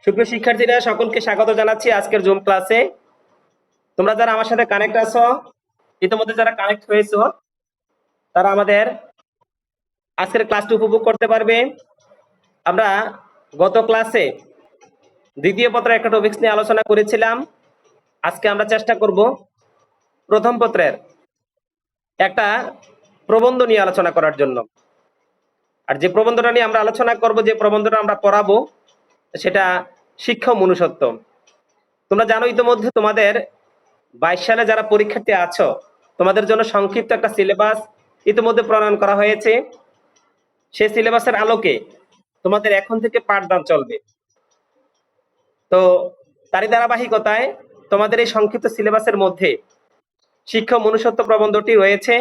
সুপ্রিয় শিক্ষার্থীরা, সকলকে স্বাগত জানাচ্ছি আজকের জুম ক্লাসে। তোমরা যারা আমার সাথে কানেক্ট আছো, ইতিমধ্যে যারা কানেক্ট হয়েছো, তারা আমাদের আজকের ক্লাসটি উপভোগ করতে পারবে। আমরা গত ক্লাসে দ্বিতীয় পত্রের একটা টপিকস নিয়ে আলোচনা করেছিলাম। আজকে আমরা চেষ্টা করব প্রথম পত্রের একটা প্রবন্ধ নিয়ে আলোচনা করার জন্য। আর যে প্রবন্ধটা নিয়ে আমরা আলোচনা করব, যে প্রবন্ধটা আমরা পড়াবো, সেটা শিক্ষা ও মনুষ্যত্ব। তোমরা জানো ইতিমধ্যে তোমাদের 22 সালে যারা পরীক্ষার্থী আছো, তোমাদের জন্য সংক্ষিপ্ত একটা সিলেবাস ইতিমধ্যে প্রণয়ন করা হয়েছে। সেই সিলেবাসের আলোকে তোমাদের এখন থেকে পাঠদান চলবে। তো তারই ধারাবাহিকতায় তোমাদের এই সংক্ষিপ্ত সিলেবাসের মধ্যে শিক্ষা ও মনুষ্যত্ব প্রবন্ধটি রয়েছে,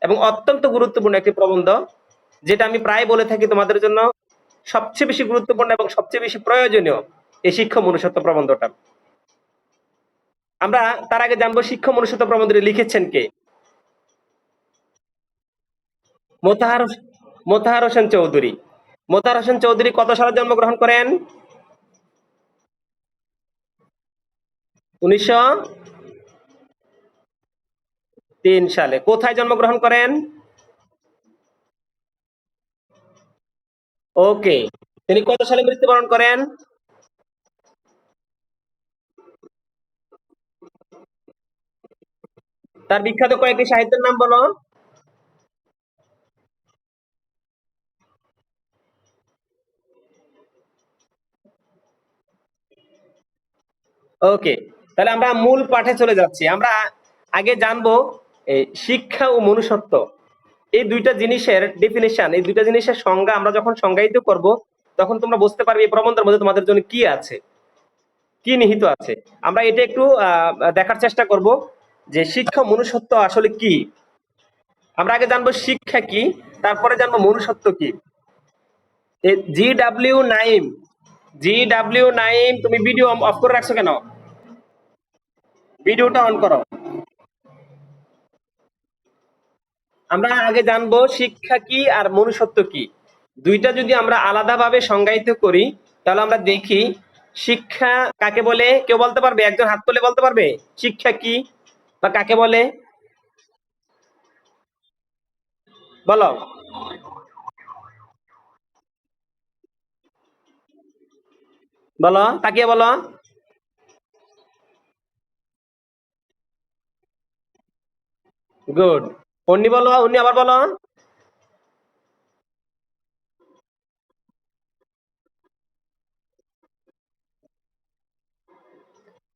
এবং অত্যন্ত গুরুত্বপূর্ণ একটি প্রবন্ধ, যেটা আমি প্রায় বলে থাকি তোমাদের জন্য সবচেয়ে বেশি গুরুত্বপূর্ণ এবং সবচেয়ে বেশি প্রয়োজনীয় এই শিক্ষা ও মনুষ্যত্ব প্রবন্ধটা। আমরা তার আগে জানবো শিক্ষা ও মনুষ্যত্ব প্রবন্ধটি লিখেছেন কে। মোতাহার হোসেন চৌধুরী। মোতাহার হোসেন চৌধুরী কত সালে জন্মগ্রহণ করেন? 1903 সালে। কোথায় জন্মগ্রহণ করেন? ওকে। তিনি কত সালে মৃত্যুবরণ করেন? তার বিখ্যাত কয়েকটি সাহিত্যের নাম বলো। ওকে, তাহলে আমরা মূল পাঠে চলে যাচ্ছি। আমরা আগে জানবো শিক্ষা ও মনুষ্যত্ব, এই দুইটা জিনিসের ডেফিনিশন, এই দুইটা জিনিসের সংজ্ঞা আমরা যখন সংজ্ঞায়িত করব, তখন তোমরা বুঝতে পারবে এই প্রবন্ধের মধ্যে তোমাদের জন্য কি আছে, কি নিহিত আছে। আমরা এটা একটু দেখার চেষ্টা করব যে শিক্ষা মনুষ্যত্ব আসলে কি। আমরা আগে জানবো শিক্ষা কি, তারপরে জানবো মনুষ্যত্ব কি। জি ডাব্লিউ নাইম, তুমি ভিডিও অফ করে রাখছো কেন? ভিডিওটা অন করো। আমরা আগে জানবো শিক্ষা কি আর মনুষ্যত্ব কি। দুইটা যদি আমরা আলাদাভাবে সংজ্ঞায়িত করি, তাহলে আমরা দেখি শিক্ষা কাকে বলে। কেউ বলতে পারবে? একজন হাত তুলে বলতে পারবে শিক্ষা কি বা কাকে বলে? বলো বলো, তাকিয়ে বলো। গুড। উনি বলো, উনি আবার বলো।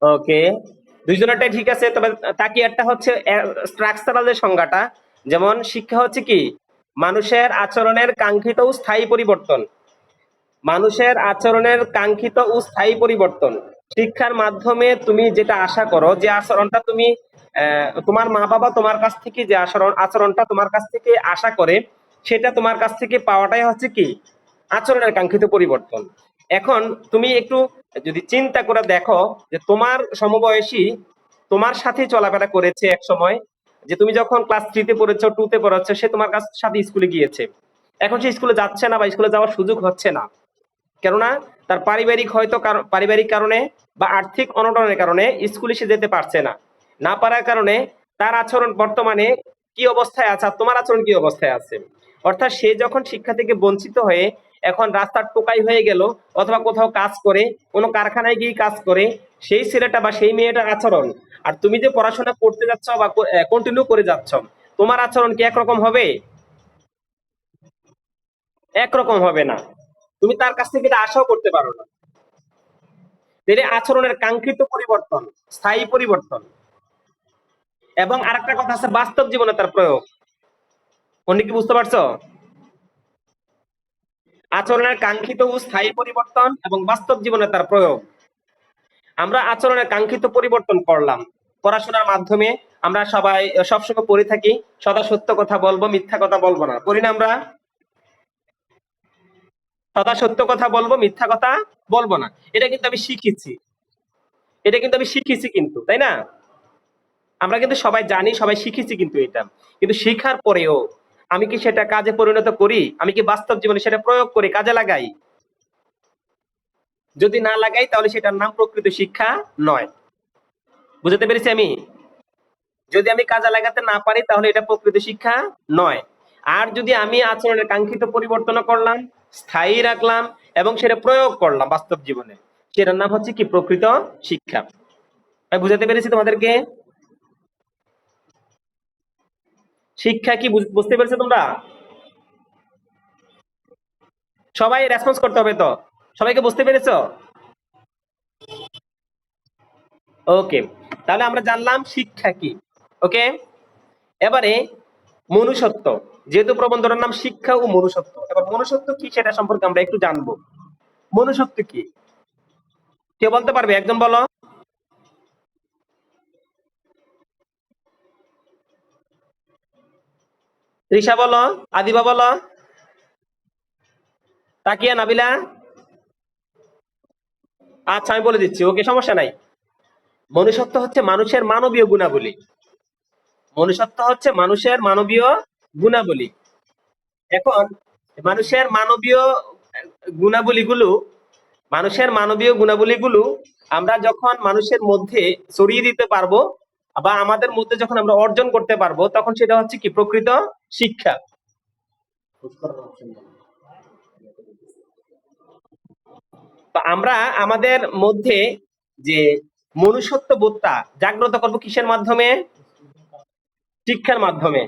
ওকে, দুইজনেরটাই ঠিক আছে। তবে তাকিয়ারটা হচ্ছে স্ট্রাকচারাল যে সংজ্ঞাটা, যেমন শিক্ষা হচ্ছে কি মানুষের আচরণের কাঙ্ক্ষিত ও স্থায়ী পরিবর্তন। মানুষের আচরণের কাঙ্ক্ষিত ও স্থায়ী পরিবর্তন। শিক্ষার মাধ্যমে তুমি যেটা আশা করো, যে আচরণটা তুমি তোমার মা বাবা তোমার কাছ থেকে যে আচরণটা তোমার কাছ থেকে আশা করে, সেটা তোমার কাছ থেকে পাওয়াটাই হচ্ছে কি আচরণের কাঙ্ক্ষিত পরিবর্তন। এখন তুমি একটু যদি চিন্তা করে দেখো, যে তোমার সমবয়সী তোমার সাথে চলাফেরা করেছে এক সময়, যে তুমি যখন ক্লাস 3 তে পড়েছো, 2 তে পড়াচ্ছ, সে তোমার সাথে স্কুলে গিয়েছে। এখন সে স্কুলে যাচ্ছে না বা স্কুলে যাওয়ার সুযোগ হচ্ছে না, কেননা তার পারিবারিক কারণে বা আর্থিক অনটনের কারণে স্কুলে সে যেতে পারছে না। না পারার কারণে তার আচরণ বর্তমানে কি অবস্থায় আছে আর তোমার আচরণ কি অবস্থায় আছে। অর্থাৎ সে যখন শিক্ষা থেকে বঞ্চিত হয়ে এখন রাস্তার টোকাই হয়ে গেল, অথবা কোথাও কাজ করে, কোনো কারখানায় গিয়ে কাজ করে, সেই ছেলেটা বা সেই মেয়েটার আচরণ আর তুমি যে পড়াশোনা করতে যাচ্ছ বা কন্টিনিউ করে যাচ্ছ, তোমার আচরণ কি একরকম হবে? একরকম হবে না। তুমি তার কাছ থেকে এটা আশাও করতে পারো না। এর আচরণের কাঙ্ক্ষিত পরিবর্তন, স্থায়ী পরিবর্তন। এবং আরেকটা কথা আছে, বাস্তব জীবনে তার প্রয়োগ। উনি কি বুঝতে পারছো? আচরণের কাঙ্ক্ষিত ও স্থায়ী পরিবর্তন এবং বাস্তব জীবনে তার প্রয়োগ। আমরা আচরণের কাঙ্ক্ষিত পরিবর্তন করলাম পড়াশোনার মাধ্যমে। আমরা সবাই সবসময় পড়ে থাকি সদা সত্য কথা বলবো, মিথ্যা কথা বলবো না, পড়ি না আমরা? সদা সত্য কথা বলবো, মিথ্যা কথা বলবো না। এটা কিন্তু আমি শিখেছি, এটা কিন্তু আমি শিখেছি কিন্তু, তাই না? আমরা কিন্তু সবাই জানি, সবাই শিখেছি কিন্তু এটা। কিন্তু শিখার পরেও আমি কি সেটা কাজে পরিণত করি? আমি কি বাস্তব জীবনে সেটা প্রয়োগ করি, কাজে লাগাই? যদি না লাগাই তাহলে সেটার নাম প্রকৃত শিক্ষা নয়। বুঝতে পেরেছি আমি? যদি আমি কাজে লাগাতে না পারি তাহলে এটা প্রকৃত শিক্ষা নয়। আর যদি আমি আচরণের কাঙ্ক্ষিত পরিবর্তন করলাম, স্থায়ী রাখলাম এবং সেটা প্রয়োগ করলাম বাস্তব জীবনে, সেটার নাম হচ্ছে কি প্রকৃত শিক্ষা। আমি বুঝাতে পেরেছি তোমাদেরকে? শিক্ষা কি বুঝতে পেরেছো তোমরা? সবাই রেসপন্স করতে হবে তো। সবাইকে বুঝতে পেরেছো? ওকে, তাহলে আমরা জানলাম শিক্ষা কি। ওকে, এবারে মনুষ্যত্ব, যেহেতু প্রবন্ধটার নাম শিক্ষা ও মনুষ্যত্ব, এবার মনুষ্যত্ব কি সেটা সম্পর্কে আমরা একটু জানবো। মনুষ্যত্ব কি কে বলতে পারবে? একজন বলো। তৃষা বলো, আদিবা বলো, তাকিয়া, নাবিলা। আচ্ছা আমি বলে দিচ্ছি, ওকে সমস্যা নাই। মনুষ্যত্ব হচ্ছে মানুষের মানবীয় গুণাবলী। মনুষ্যত্ব হচ্ছে মানুষের মানবীয় গুণাবলী। এখন মানুষের মানবীয় গুণাবলীগুলো মানুষের মানবীয় গুণাবলীগুলো আমরা যখন মানুষের মধ্যে ছড়িয়ে দিতে পারবো বা আমাদের মধ্যে যখন আমরা অর্জন করতে পারবো তখন সেটা হচ্ছে কি প্রকৃত শিক্ষা। তো আমরা আমাদের মধ্যে যে মনুষ্যত্ব বোধটা জাগ্রত করবো কিসের মাধ্যমে? শিক্ষার মাধ্যমে।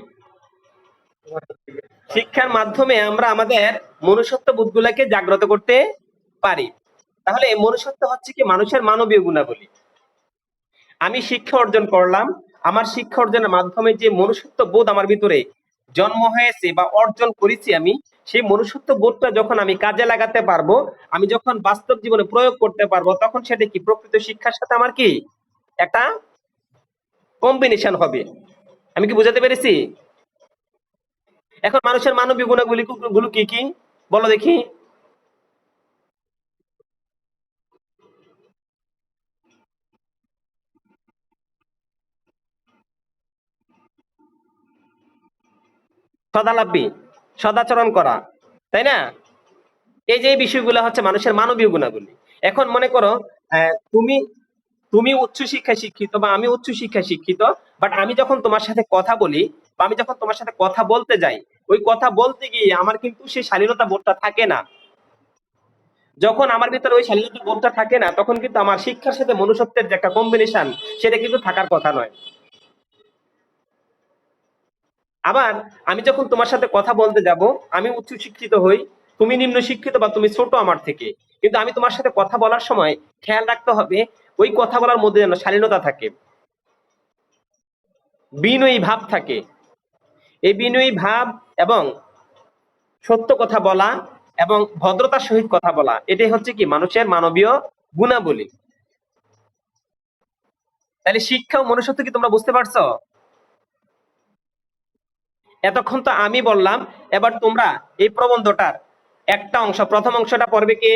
শিক্ষার মাধ্যমে আমরা আমাদের মনুষ্যত্ব বোধগুলোকে জাগ্রত করতে পারি। তাহলে মনুষ্যত্ব হচ্ছে কি মানুষের মানবীয় গুণাবলী। আমি শিক্ষা অর্জন করলাম, আমার শিক্ষা অর্জনের মাধ্যমে যে মনুষ্যত্ব বোধ আমার ভিতরে জন্ম হয়েছে বা অর্জন করেছি আমি, সেই মনুষ্যত্ব বোধটা যখন আমি কাজে লাগাতে পারবো, আমি যখন বাস্তব জীবনে প্রয়োগ করতে পারবো, তখন সেটা কি প্রকৃত শিক্ষার সাথে আমার কি একটা কম্বিনেশন হবে। আমি কি বুঝাতে পেরেছি? এখন মানুষের মানবীয় গুণাবলী গুলো কি কি বলো দেখি। সদালাপী, সদাচরণ করা, তাই না? এই যে এই বিষয়গুলো হচ্ছে মানুষের মানবীয় গুণাবলী। এখন মনে করো তুমি তুমি উচ্চ শিক্ষায় শিক্ষিত বা আমি উচ্চ শিক্ষায় শিক্ষিত, বাট আমি যখন তোমার সাথে কথা বলি বা আমি যখন তোমার সাথে কথা বলতে যাই, ওই কথা বলতে গিয়ে আমার কিন্তু সেই শালীনতা বোধটা থাকে না। যখন আমার ভিতরে ওই শালীনতা বোধটা থাকে না তখন কিন্তু আমার শিক্ষার সাথে মনুষ্যত্বের যে একটা কম্বিনেশন সেটা কিন্তু থাকার কথা নয়। আবার আমি যখন তোমার সাথে কথা বলতে যাব, আমি উচ্চ শিক্ষিত হই, তুমি নিম্ন শিক্ষিত বা তুমি ছোট আমার থেকে, কিন্তু আমি তোমার সাথে কথা বলার সময় খেয়াল রাখতে হবে ওই কথা বলার মধ্যে যেন শালীনতা থাকে, বিনয়ী ভাব থাকে। এই বিনয়ী ভাব এবং সত্য কথা বলা এবং ভদ্রতার সহিত কথা বলা, এটাই হচ্ছে কি মানুষের মানবীয় গুণাবলী। তাহলে শিক্ষা ও মনুষ্যত্ব কি তোমরা বুঝতে পারছো? এতক্ষণ তো আমি বললাম, এবার তোমরা এই প্রবন্ধটার একটা অংশ, প্রথম অংশটা পড়বে কে?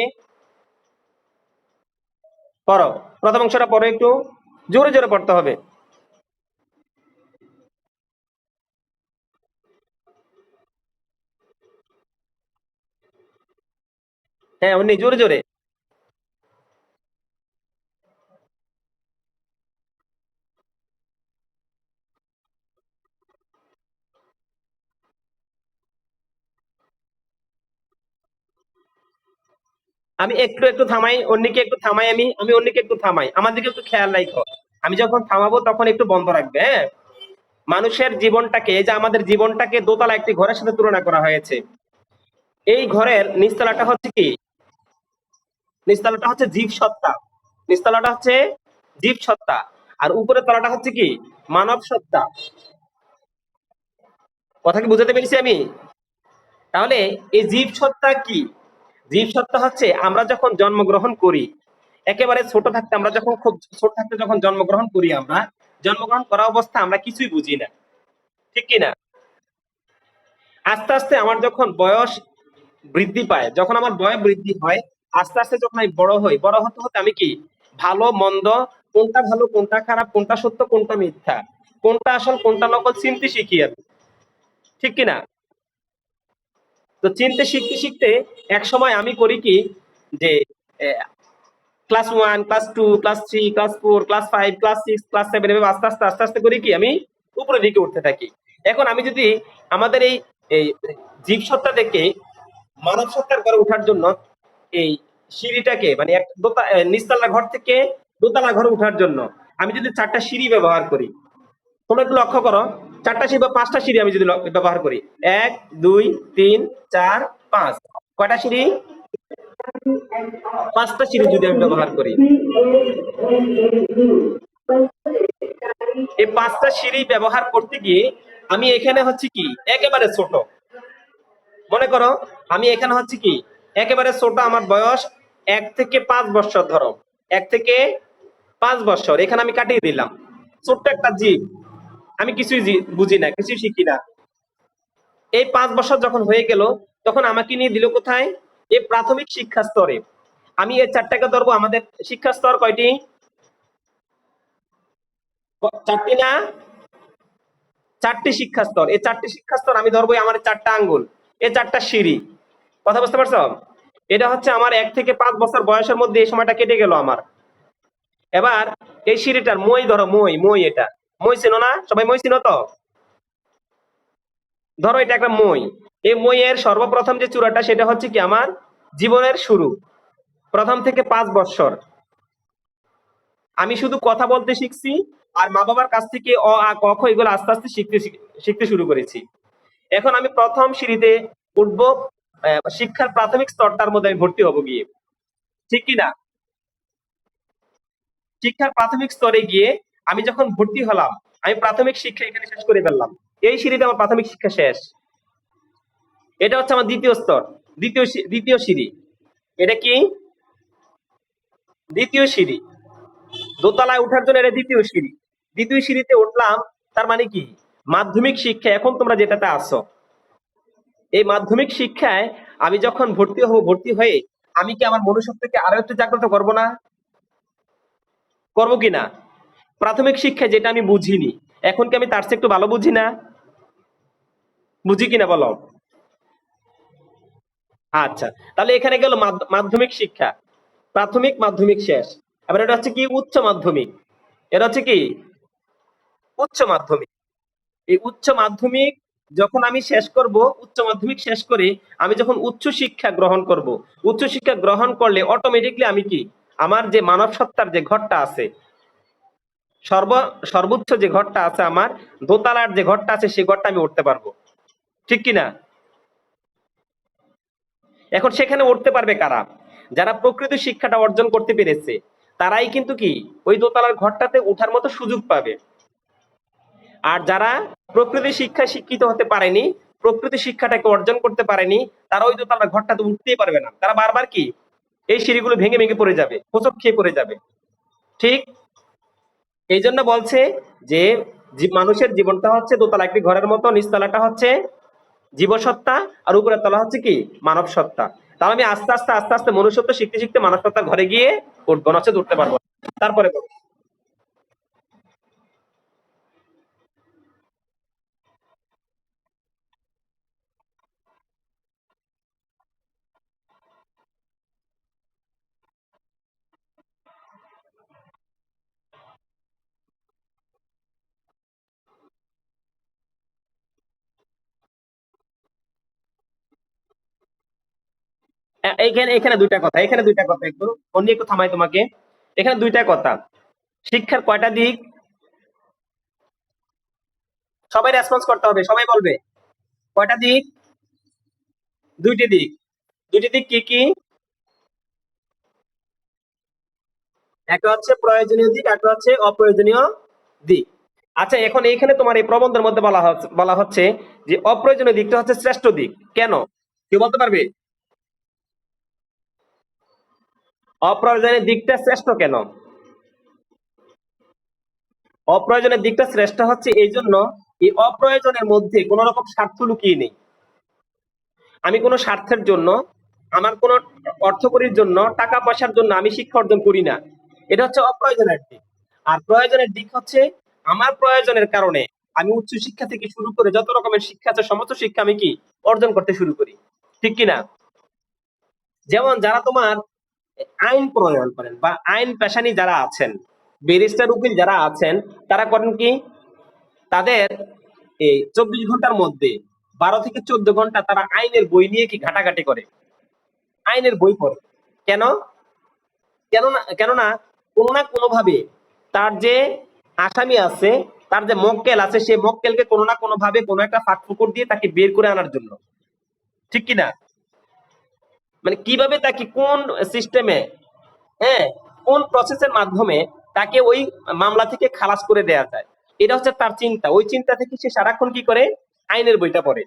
পড়ো, প্রথম অংশটা পড়ো, একটু জোরে জোরে পড়তে হবে। হ্যাঁ উনি জোরে জোরে। আমি একটু একটু থামাই, অন্যকে একটু থামাই, আমি অন্যকে একটু থামাই, আমার দিকে একটু খেয়াল রাখো। আমি যখন থামাবো তখন একটু বন্ধ রাখবে, হ্যাঁ? মানুষের জীবনটাকে, এই যে আমাদের জীবনটাকে দোতলা একটি ঘরের সাথে তুলনা করা হয়েছে। এই ঘরের নিচতলাটা হচ্ছে কি? নিচতলাটা হচ্ছে জীব সত্তা। নিচতলাটা হচ্ছে জীব সত্তা, আর উপরের তলাটা হচ্ছে কি মানব সত্তা। কথা কি বুঝাতে পেরেছি আমি? তাহলে এই জীব সত্তা কি? জীব সত্তা হচ্ছে আমরা যখন জন্মগ্রহণ করি, একেবারে ছোট থাকতে, আমরা যখন খুব ছোট থাকতে যখন জন্মগ্রহণ করি, আমরা জন্মগ্রহণ করা অবস্থা আমরা কিছুই বুঝি না, ঠিক কি না? আস্তে আস্তে আমার যখন বয়স বৃদ্ধি পায়, যখন আমার বয়স বৃদ্ধি হয়, আস্তে আস্তে যখন আমি বড় হই, বড় হতে হতে আমি কি ভালো মন্দ, কোনটা ভালো কোনটা খারাপ, কোনটা সত্য কোনটা মিথ্যা, কোনটা আসল কোনটা নকল চিনতে শিখি আমি, ঠিক কি না? তো চিনতে শিখতে শিখতে এক সময় আমি করি কি, যে class 1, class 2, class 3, class 4, class 5, class 6, class 7 এভাবে আস্তে আস্তে আস্তে আস্তে করে কি আমি উপরের দিকে উঠতে থাকি। এখন আমি যদি আমাদের এই জীবসত্তা থেকে মানব সত্তার ঘরে ওঠার জন্য এই সিঁড়িটাকে মানে নিচতলা ঘর থেকে দোতলা ঘরে ওঠার জন্য আমি যদি 4টা সিঁড়ি ব্যবহার করি, তোমরা একটু লক্ষ্য করো, 4টা সিঁড়ি বা 5টা সিঁড়ি আমি যদি ব্যবহার করি, 1, 2, 3, 4, 5, কয়টা সিঁড়ি? 5টা সিঁড়ি যদি আমি ব্যবহার করি, এই 5টা সিঁড়ি ব্যবহার করতে গিয়ে আমি এখানে হচ্ছে কি একেবারে ছোট, মনে করো আমি এখানে হচ্ছে কি একেবারে ছোট, আমার বয়স 1 থেকে 5 বছর, ধরো 1 থেকে 5 বছর এখানে আমি কাটিয়ে দিলাম। ছোট্ট একটা জীব, আমি কিছুই বুঝি না, কিছুই শিখি না। এই 5 বছর যখন হয়ে গেল, তখন আমাকে নিয়ে দিল কোথায়? এই প্রাথমিক শিক্ষা স্তরে। আমি এই 4টাকে ধরবো, আমাদের শিক্ষা স্তর কয়টি? 4টি না? 4টি শিক্ষা স্তর। এই 4টি শিক্ষা স্তর আমি ধরবো আমার 4টা আঙ্গুল, এই 4টা সিঁড়ি। কথা বুঝতে পারছো? এটা হচ্ছে আমার 1 থেকে 5 বছর বয়সের মধ্যে এই সময়টা কেটে গেল আমার। এবার এই সিঁড়িটার মই ধরো, মই এটা মই চিনো না? সবাই মই চিনো তো? ধরো এটা একটা মই। এই মইয়ের সর্বপ্রথম যে চূড়াটা সেটা হচ্ছে কি আমার জীবনের শুরু। প্রথম থেকে 5 বছর আমি শুধু কথা বলতে শিখছি, আর মা বাবার কাছ থেকে অ আ ক খ এগুলো আস্তে আস্তে শিখতে শুরু করেছি। এখন আমি প্রথম সিঁড়িতে উঠবো, শিক্ষার প্রাথমিক স্তরটার মধ্যে আমি ভর্তি হব গিয়ে, ঠিক কি না? শিক্ষার প্রাথমিক স্তরে গিয়ে আমি যখন ভর্তি হলাম, আমি প্রাথমিক শিক্ষা এখানে শেষ করে ফেললাম। এই সিঁড়িতে আমার প্রাথমিক শিক্ষা শেষ। এটা হচ্ছে আমার দ্বিতীয় স্তর, দ্বিতীয় সিঁড়ি। এটা কি? দ্বিতীয় সিঁড়ি। দোতলায় ওঠার জন্য এটা দ্বিতীয় সিঁড়ি। দ্বিতীয় সিঁড়িতে উঠলাম, তার মানে কি মাধ্যমিক শিক্ষা। এখন তোমরা যেটাতে আসো, এই মাধ্যমিক শিক্ষায় আমি যখন ভর্তি হব, ভর্তি হয়ে আমি কি আমার মনুষ্যত্বকে আরো একটু জাগ্রত করব না? করবো কিনা? প্রাথমিক শিক্ষায় যেটা আমি বুঝিনি, এখন কি আমি তার চেয়ে একটু ভালো বুঝি না? বুঝি কিনা বলো? আচ্ছা, তাহলে এখানে গেল মাধ্যমিক শিক্ষা, প্রাথমিক মাধ্যমিক শেষ। এবার এটা হচ্ছে কি উচ্চ মাধ্যমিক। এটা হচ্ছে কি উচ্চ মাধ্যমিক। এই উচ্চ মাধ্যমিক যখন আমি শেষ করব, উচ্চ মাধ্যমিক শেষ করে আমি যখন উচ্চ শিক্ষা গ্রহণ করব, উচ্চ শিক্ষা গ্রহণ করলে অটোমেটিকলি আমি কি আমার যে মানব সত্তার যে ঘরটা আছে, সর্বোচ্চ যে ঘরটা আছে আমার, দোতলার যে ঘরটা আছে সেই ঘরটা আমি উঠতে পারবো, ঠিক কি না? এখন সেখানে উঠতে পারবে কারা? যারা প্রকৃত শিক্ষাটা অর্জন করতে পেরেছে, তারাই কিন্তু কি ওই দোতলার ঘরটাতে ওঠার মতো সুযোগ পাবে। আর যারা প্রকৃতি শিক্ষায় শিক্ষিত হতে পারেনি, প্রকৃতি শিক্ষাটাকে অর্জন করতে পারেনি, তারা ওই দোতলার ঘরটাতে উঠতেই পারবে না। তারা বারবার কি এই সিঁড়িগুলো ভেঙে ভেঙে পড়ে যাবে, হোঁচট খেয়ে পড়ে যাবে, ঠিক? এই জন্য বলছে যে মানুষের জীবনটা হচ্ছে দোতলা একটি ঘরের মতো, নিচতলাটা হচ্ছে জীবসত্তা, আর উপরের তলা হচ্ছে কি মানব সত্তা। তাহলে আমি আস্তে আস্তে আস্তে আস্তে মনুষ্যত্ব শিখতে শিখতে মানব সত্তার ঘরে গিয়ে উঠবো, নচেত উঠতে পারবো না। তারপরে বলো। এইখানে এখানে দুইটা কথা, এখানে দুইটা কথা, একটু অন্য একটু থামাই তোমাকে। এখানে দুইটা কথা। শিক্ষার কয়টা দিক? সবাই রেসপন্স করতে হবে, সবাই বলবে কয়টা দিক? দুইটি দিক। দুইটি দিক কি কি? একটা হচ্ছে প্রয়োজনীয় দিক, একটা হচ্ছে অপ্রয়োজনীয় দিক। আচ্ছা, এখন এইখানে তোমার এই প্রবন্ধের মধ্যে বলা হচ্ছে যে অপ্রয়োজনীয় দিকটা হচ্ছে শ্রেষ্ঠ দিক। কেন? কেউ বলতে পারবে? অপ্রয়োজনীয় দিকটা শ্রেষ্ঠ কেন? অপ্রয়োজনীয় দিকটা শ্রেষ্ঠ হচ্ছে এই জন্য, এই অপ্রয়োজনের মধ্যে কোন রকম স্বার্থ লুকিয়ে নেই। আমি কোনো স্বার্থের জন্য, আমার কোনো অর্থকরীর জন্য, টাকা পয়সার জন্য আমি শিক্ষা অর্জন করি না। এটা হচ্ছে অপ্রয়োজনের দিক। আর প্রয়োজনের দিক হচ্ছে আমার প্রয়োজনের কারণে আমি উচ্চ শিক্ষা থেকে শুরু করে যত রকমের শিক্ষা আছে সমস্ত শিক্ষা আমি কি অর্জন করতে শুরু করি, ঠিক কিনা? যেমন যারা তোমার আইন প্রণয়ন করেন বা আইন পেশানি যারা আছেন, ব্যারিস্টার উকিল যারা আছেন, তারা করেন কি, তাদের এই 24 ঘন্টার মধ্যে 12 থেকে 14 ঘন্টা তারা আইনের বই নিয়ে কি ঘাটাঘাটি করে, আইনের বই পড়ে। কেন? কেননা কোনো না কোনো ভাবে তার যে আসামি আছে, তার যে মক্কেল আছে, সেই মক্কেলকে কোনো না কোনো ভাবে কোনো একটা ফাঁক ফোকর দিয়ে তাকে বের করে আনার জন্য। ঠিক কিনা? মানে কিভাবে তাকে কোন সিস্টেমে, হ্যাঁ, কোন প্রসেসের মাধ্যমে তাকে ওই মামলা থেকে খালাস করে দেয়া যায়, এটা হচ্ছে তার চিন্তা। ওই চিন্তা থেকে সে সারাক্ষণ কি করে, আইনের বইটা পড়ে।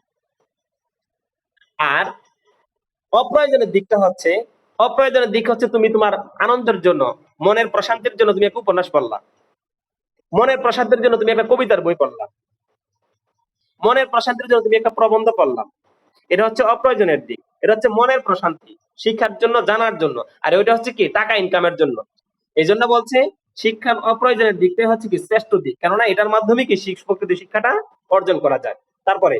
আর অপ্রয়োজনের দিকটা হচ্ছে, অপ্রয়োজনের দিক হচ্ছে তুমি তোমার আনন্দের জন্য, মনের প্রশান্তির জন্য তুমি একটা উপন্যাস পড়লা, মনের প্রশান্তির জন্য তুমি একটা কবিতার বই পড়লা, মনের প্রশান্তির জন্য তুমি একটা প্রবন্ধ পড়লাম। এটা হচ্ছে অপ্রয়োজনের দিক। এটা হচ্ছে মনের প্রশান্তি, শিক্ষার জন্য, জানার জন্য। আর ওইটা হচ্ছে কি, টাকা ইনকামের জন্য। এই জন্য বলছে শিক্ষার অপ্রয়োজনের দিকটাই হচ্ছে কি শ্রেষ্ঠ দিক, কেননা এটার মাধ্যমে কি প্রকৃত শিক্ষাটা অর্জন করা যায়। তারপরে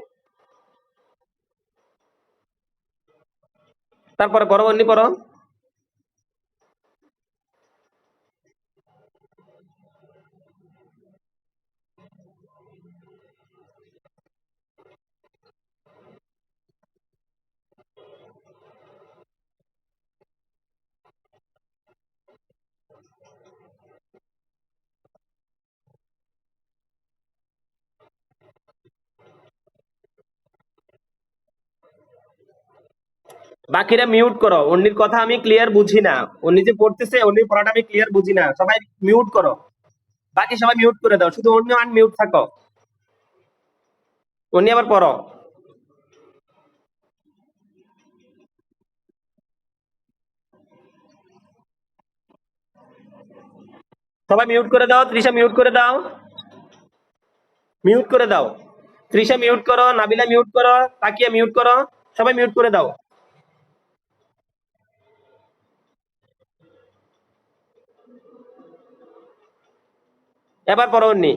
তারপরে পরো অন্য পড়ো। বাকিরা মিউট করো, অন্যের কথা আমি ক্লিয়ার বুঝি না। উনি যে পড়তেছে, অন্যের পড়াটা আমি ক্লিয়ার বুঝি না, সবাই মিউট করো। বাকি সবাই মিউট করে দাও, শুধু অন্য আনমিউট থাকো। অন্য আবার পড়ো। সবাই মিউট করে দাও, তৃষা মিউট করে দাও, মিউট করে দাও। তৃষা মিউট করো, নাবিলা মিউট করো, তাকিয়া মিউট করো, সবাই মিউট করে দাও। এবার পড়ো অন্যি।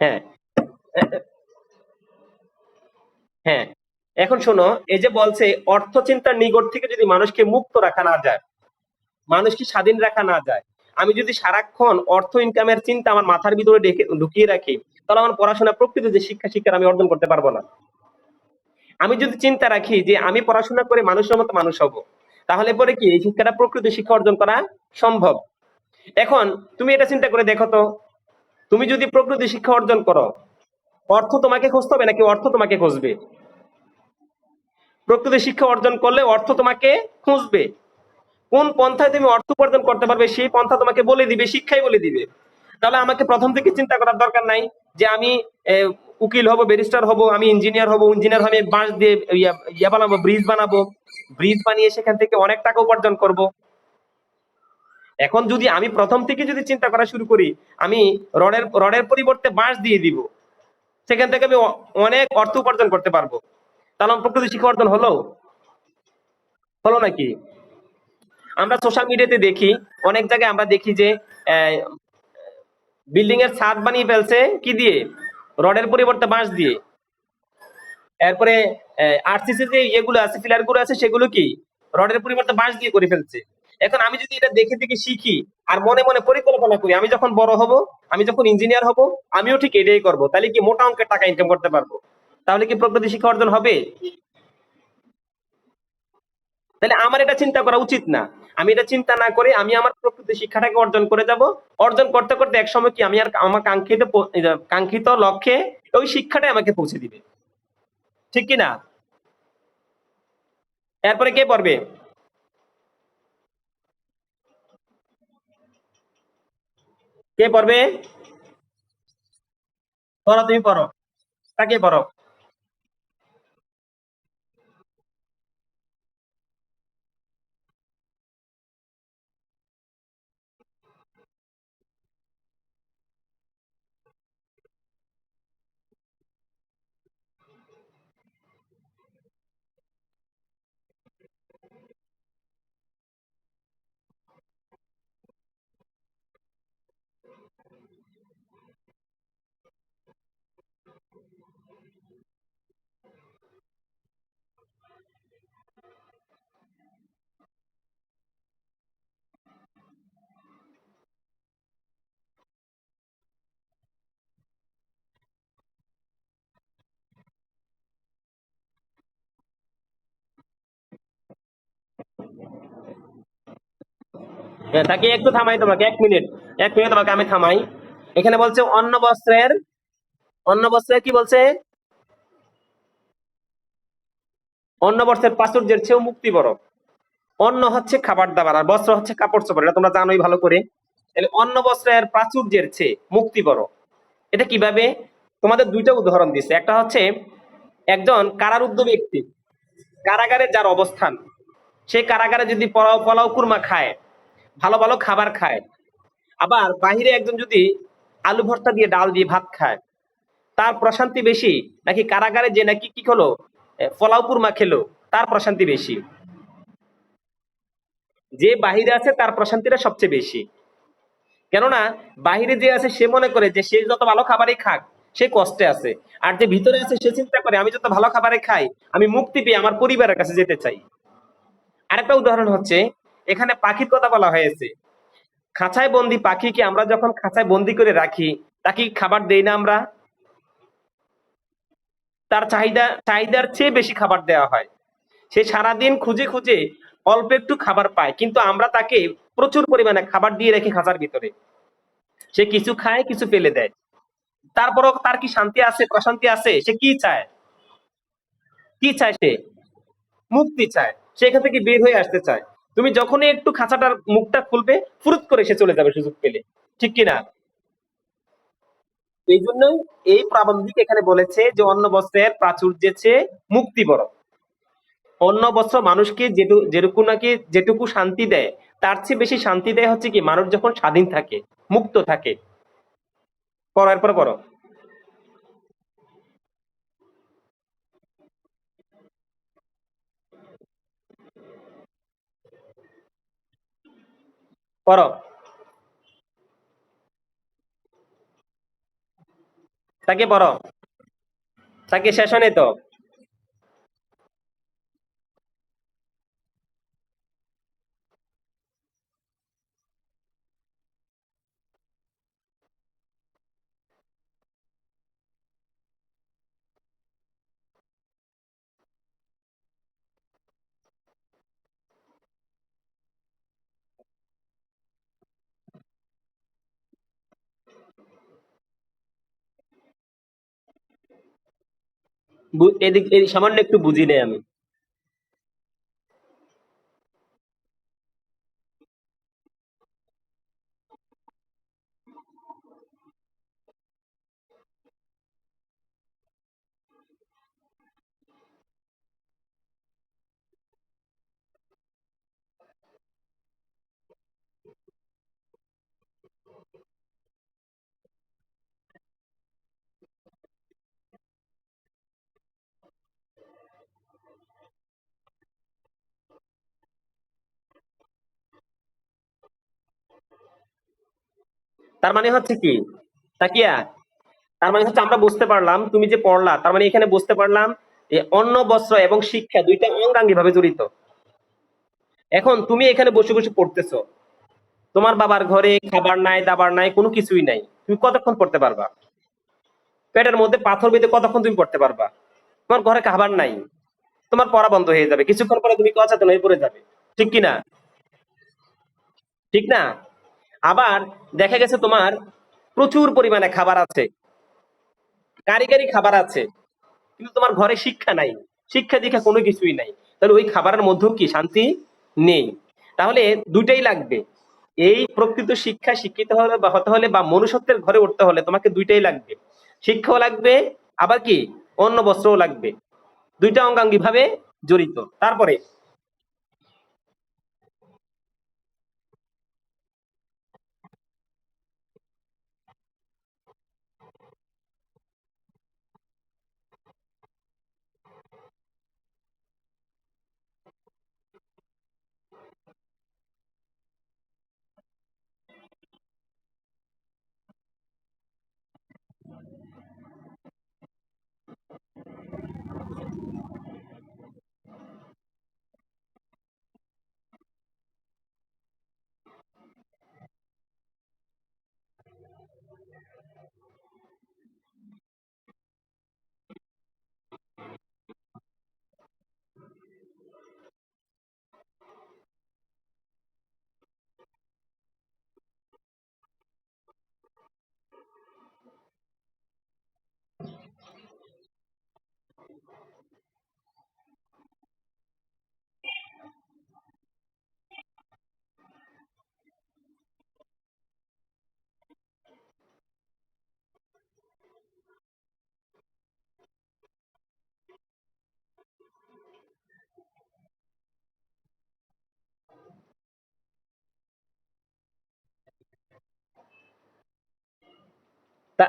হ্যাঁ, হ্যাঁ, এখন শোনো, এই যে বলছে অর্থ চিন্তার নিগড় থেকে যদি মানুষকে মুক্ত রাখা না যায়, মানুষকে স্বাধীন রাখা না যায়, আমি যদি সারাক্ষণ অর্থ ইনকামের চিন্তা আমার মাথার ভিতরে ঢুকিয়ে রাখি, তাহলে আমার পড়াশোনা প্রকৃত যে শিক্ষার আমি অর্জন করতে পারবো না। আমি যদি চিন্তা রাখি যে আমি পড়াশোনা করে মানুষের মতো মানুষ হব, তাহলে পরে কি এই শিক্ষাটা প্রকৃত শিক্ষা অর্জন করা সম্ভব। এখন তুমি এটা চিন্তা করে দেখো তো, তুমি যদি প্রকৃত শিক্ষা অর্জন করো, অর্থ তোমাকে খুঁজতে হবে নাকি অর্থ তোমাকে খুঁজবে? প্রকৃত শিক্ষা অর্জন করলে অর্থ তোমাকে খুঁজবে। কোন পন্থায় তুমি অর্থ উপার্জন করতে পারবে সেই পন্থা তোমাকে বলে দিবে, শিক্ষাই বলে দিবে। তাহলে আমাকে প্রথম থেকে চিন্তা করার দরকার নাই যে আমি উকিল হব, ব্যারিস্টার হব, আমি ইঞ্জিনিয়ার হব, ইঞ্জিনিয়ার আমি বাঁশ দিয়ে ইয়া বানাবো, ব্রিজ বানাবো, ব্রিজ বানিয়ে সেখান থেকে অনেক টাকা উপার্জন করব। এখন যদি আমি প্রথম থেকে যদি চিন্তা করা শুরু করি, আমি রডের পরিবর্তে বাঁশ দিয়ে দিব, সেখান থেকে আমি অনেক অর্থ উপার্জন করতে পারবো। তাহলে আমার প্রকৃত শিক্ষা অর্জন হলো, হলো নাকি? আমরা সোশ্যাল মিডিয়াতে দেখি, অনেক জায়গায় আমরা দেখি যে বিল্ডিং এর ছাদ বানিয়ে ফেলছে কি দিয়ে, রডের পরিবর্তে বাঁশ দিয়ে। এরপরে আরসিসি যে ইয়েগুলো আছে, পিলার গুলো আছে, সেগুলো কি রডের পরিবর্তে বাঁশ দিয়ে করে ফেলছে। এখন আমি যদি এটা দেখে দেখে শিখি আর মনে মনে পরিকল্পনা করি, আমি যখন বড় হব, আমি যখন ইঞ্জিনিয়ার হব, আমিও ঠিক এটাই করব, তাহলে কি মোটা অঙ্কের টাকা ইনকাম করতে পারবো। তাহলে কি প্রকৃতি শিক্ষা অর্জন হবে? তাহলে আমার এটা চিন্তা করা উচিত না। আমি এটা চিন্তা না করে আমি আমার প্রকৃতি শিক্ষাটাকে অর্জন করে যাব। অর্জন করতে করতে এক সময় কি আমি আর আমার কাঙ্ক্ষিত লক্ষ্যে ওই শিক্ষাটাই আমাকে পৌঁছে দিবে। ঠিক কি না? এরপরে কে পড়বে? কে পড়বে? পড়ো, তুমি পড়ো, তাকে পড়ো। হ্যাঁ, তাকে একটু থামাই, তোমাকে 1 মিনিট, 1 মিনিট তোমাকে আমি থামাই। এখানে বলছে অন্ন বস্ত্রের, অন্ন বস্ত্রের কি বলছে? অন্ন বস্ত্রের প্রাচুর্যের চেয়েও মুক্তি বড়। অন্ন হচ্ছে খাবার দাবার, আর বস্ত্র হচ্ছে কাপড় চোপড়, এটা তোমরা জানোই ভালো করে। তাহলে অন্ন বস্ত্রের প্রাচুর্যের চেয়ে মুক্তি বড়। এটা কিভাবে? তোমাদের দুইটা উদাহরণ দিচ্ছে। একটা হচ্ছে একজন কারারুদ্ধ ব্যক্তি, কারাগারে যার অবস্থান, সে কারাগারে যদি পোলাও পোলাও কুরমা খায়, ভালো ভালো খাবার খায়, আবার বাহিরে একজন যদি আলু ভর্তা দিয়ে ডাল দিয়ে ভাত খায়, তার প্রশান্তি বেশি, নাকি কারাগারে যে নাকি কি হলো পোলাও কুরমা খেলো তার প্রশান্তি বেশি? যে বাহিরে আছে তার প্রশান্তিটা সবচেয়ে বেশি। কেননা বাহিরে যে আছে সে মনে করে যে সে যত ভালো খাবারই খাক সে কষ্টে আছে, আর যে ভিতরে আছে সে চিন্তা করে আমি যত ভালো খাবারই খাই আমি মুক্তি পেয়ে আমার পরিবারের কাছে যেতে চাই। আরেকটা উদাহরণ হচ্ছে, এখানে পাখির কথা বলা হয়েছে। খাঁচায় বন্দি পাখিকে আমরা যখন খাঁচায় বন্দি করে রাখি, তাকে খাবার দেই না আমরা? তার চাহিদার চেয়ে বেশি খাবার দেওয়া হয়। সে সারাদিন খুঁজে খুঁজে অল্প একটু খাবার পায়, কিন্তু আমরা তাকে প্রচুর পরিমাণে খাবার দিয়ে রেখে খাঁচার ভিতরে। সে কিছু খায়, কিছু ফেলে দেয়। তারপরও তার কি শান্তি আছে, প্রশান্তি আছে? সে কি চায়? কি চায় সে? মুক্তি চায়। সে এখান থেকে বের হয়ে আসতে চায়। তুমি যখনই একটু খাঁচাটার মুখটা খুলবে, ফুরুত করে সে চলে যাবে সুযোগ পেলে। ঠিক কিনা? এই জন্যই এই প্রাবন্ধিক এখানে বলেছে যে অন্ন বস্ত্রের প্রাচুর্যের চেয়ে মুক্তি বড়। অন্ন বস্ত্র মানুষকে যেটুকু নাকি যেটুকু শান্তি দেয়, তার চেয়ে বেশি শান্তি দেয় হচ্ছে কি মানুষ যখন স্বাধীন থাকে, মুক্ত থাকে। পড়ো, এরপরে পড়ো। পড়ো। তাকে পড়ো। তাকে শেষ হয়নি তো? এদিক সামান্য একটু বুঝি নেই আমি। তার মানে হচ্ছে কি, তাকিয়া, তার মানে হচ্ছে আমরা বুঝতে পারলাম, তুমি যে পড়লা তার মানে এখানে বুঝতে পারলাম যে অন্ন বস্ত্র এবং শিক্ষা দুইটা অঙ্গাঙ্গি ভাবে জড়িত। এখন তুমি এখানে বসে বসে পড়তেছো, তোমার বাবার ঘরে খাবার নাই, দাবার নাই, কোনো কিছুই নাই, তুমি কতক্ষণ পড়তে পারবা? পেটের মধ্যে পাথর বেঁধে কতক্ষণ তুমি পড়তে পারবা? তোমার ঘরে খাবার নাই, তোমার পড়া বন্ধ হয়ে যাবে, কিছুক্ষণ পরে তুমি অচেতন হয়ে পড়ে যাবে। ঠিক কিনা? ঠিক না? আবার দেখা গেছে তোমার প্রচুর পরিমাণে খাবার আছে, কারিগরি খাবার আছে, কিন্তু তোমার ঘরে শিক্ষা নাই, শিক্ষা দীক্ষা কোনো কিছুই নাই, তাহলে ওই খাবারের মধ্যেও কি শান্তি নেই? তাহলে দুইটাই লাগবে। এই প্রকৃত শিক্ষা শিক্ষিত হলে বা হতে হলে বা মনুষ্যত্বের ঘরে উঠতে হলে তোমাকে দুইটাই লাগবে। শিক্ষাও লাগবে, আবার কি অন্ন বস্ত্রও লাগবে। দুইটা অঙ্গাঙ্গি ভাবে জড়িত। তারপরে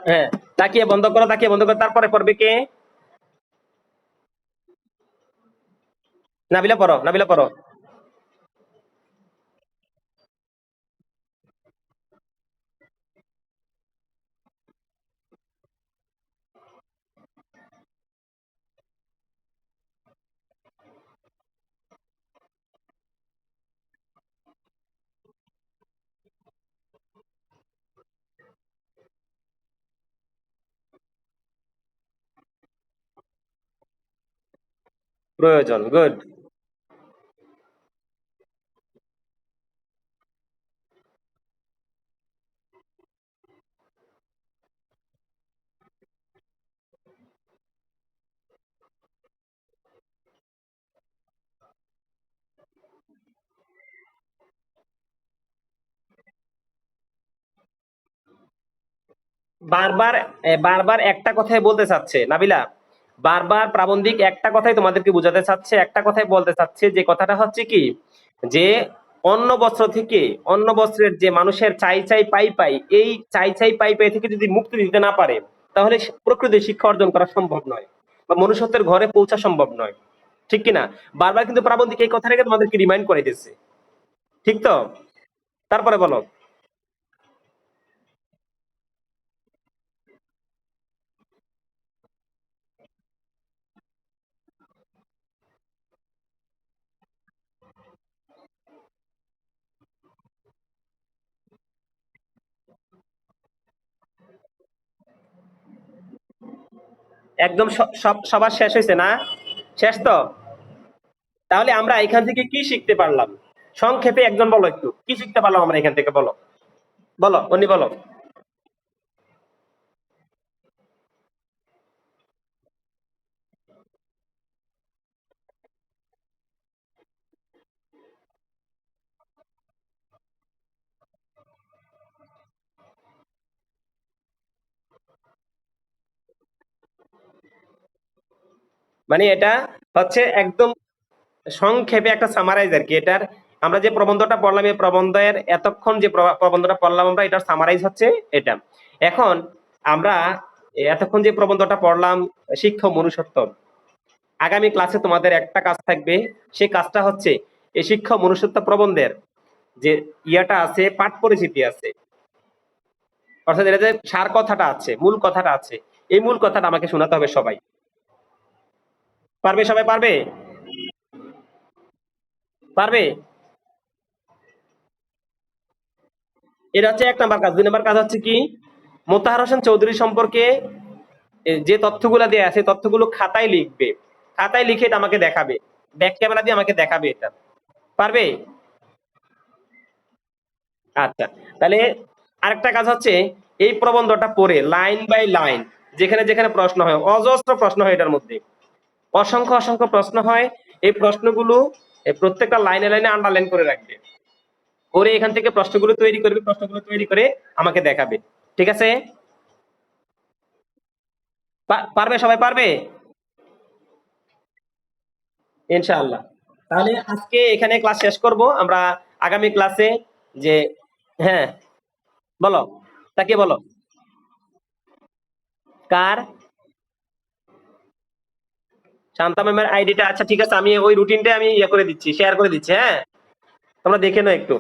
হ্যাঁ, তাকিয়ে বন্ধ করো, তাকিয়ে বন্ধ করো, তারপরে পড়বে কে? নাবিলা পড়ো, নাবিলা পড়ো। প্রয়োজন, গুড। বারবার বারবার একটা কথাই বলতে চাচ্ছে নাবিলা, বারবার প্রাবন্ধিক একটা কথাই তোমাদেরকে বোঝাতে চাচ্ছে, একটা কথাই বলতে চাচ্ছে, যে কথাটা হচ্ছে কি, যে অন্য বস্ত্র থেকে, অন্য বস্ত্রের যে মানুষের চাই চাই পাই পাই, এই চাই চাই পাই পাই থেকে যদি মুক্তি দিতে না পারে, তাহলে প্রকৃতির শিক্ষা অর্জন করা সম্ভব নয়, বা মনুষ্যত্বের ঘরে পৌঁছা সম্ভব নয়। ঠিক কিনা? বারবার কিন্তু প্রাবন্ধিক এই কথাটাকে তোমাদেরকে রিমাইন্ড করে দিচ্ছে। ঠিক তো? তারপরে বলো। একদম সবার শেষ হয়েছে না? শেষ তো? তাহলে আমরা এখান থেকে কি শিখতে পারলাম? সংক্ষেপে একজন বলো, একটু কি শিখতে পারলাম আমরা এখান থেকে, বলো। বলো, উনি বলো। মানে এটা হচ্ছে একদম সংক্ষেপে একটা সামারাইজ আর কি এটার। আমরা যে প্রবন্ধটা পড়লাম, এই প্রবন্ধের এতক্ষণ যে প্রবন্ধটা পড়লাম আমরা, এটার সামারাইজ হচ্ছে এটা। এখন আমরা এতক্ষণ যে প্রবন্ধটা পড়লাম, শিক্ষা মনুষ্যত্ব, আগামী ক্লাসে তোমাদের একটা কাজ থাকবে। সেই কাজটা হচ্ছে এই শিক্ষা মনুষ্যত্ব প্রবন্ধের যে ইয়াটা আছে, পাঠ পরিচিতি আছে, অর্থাৎ এটা যে সার কথাটা আছে, মূল কথাটা আছে, এই মূল কথাটা আমাকে শোনাতে হবে সবাই। পারবে? সবাই পারবে? পারবে? এটা হচ্ছে এক নাম্বার কাজ। দুই নাম্বার কাজ হচ্ছে কি, মোতাহার হোসেন চৌধুরী সম্পর্কে যে তথ্যগুলো দেয়া আছে, তথ্যগুলো খাতায় লিখবে, খাতায় লিখে এটা আমাকে দেখাবে, ব্যাক ক্যামেরা দিয়ে আমাকে দেখাবে এটা। পারবে? আচ্ছা, তাহলে আরেকটা কাজ হচ্ছে, এই প্রবন্ধটা পড়ে লাইন বাই লাইন, যেখানে যেখানে প্রশ্ন হয়, অজস্র প্রশ্ন হয় এটার মধ্যে, অসংখ্য অসংখ্য প্রশ্ন হয়, এই প্রশ্নগুলো প্রত্যেকটা লাইনে লাইনে আন্ডারলাইন করে রাখবে, করে এখান থেকে প্রশ্নগুলো তৈরি করবে, প্রশ্নগুলো তৈরি করে আমাকে দেখাবে। ঠিক আছে? পারবে? সবাই পারবে? ইনশাআল্লাহ। তাহলে আজকে এখানে ক্লাস শেষ করব আমরা। আগামী ক্লাসে যে, হ্যাঁ, বলো, তাকে বলো। কার? শান্তা ম্যামের আইডিটা? আচ্ছা ঠিক আছে, আমি ওই রুটিনটা আমি ইয়ে করে দিচ্ছি, শেয়ার করে দিচ্ছি, হ্যাঁ, তোমরা দেখে নাও একটু।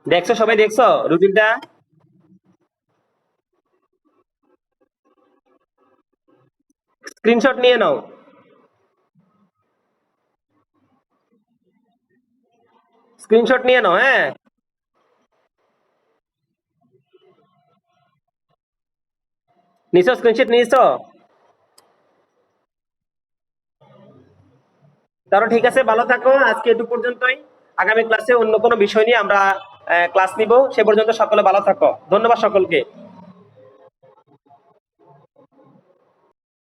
দেখছো? সবাই দেখছো রুটিনটা? স্ক্রিনশট নিয়ে নাও। স্ক্রিনশট নিয়ে নাও, হ্যাঁ। নিছো? স্ক্রিনশট নিয়েছো? তাহলে ঠিক আছে, ভালো থাকো, আজকে এটুকু পর্যন্তই। আগামী ক্লাসে অন্য কোনো বিষয় নিয়ে আমরা ক্লাস নিব। সে পর্যন্ত সকলে ভালো থাকো। ধন্যবাদ সকলকে।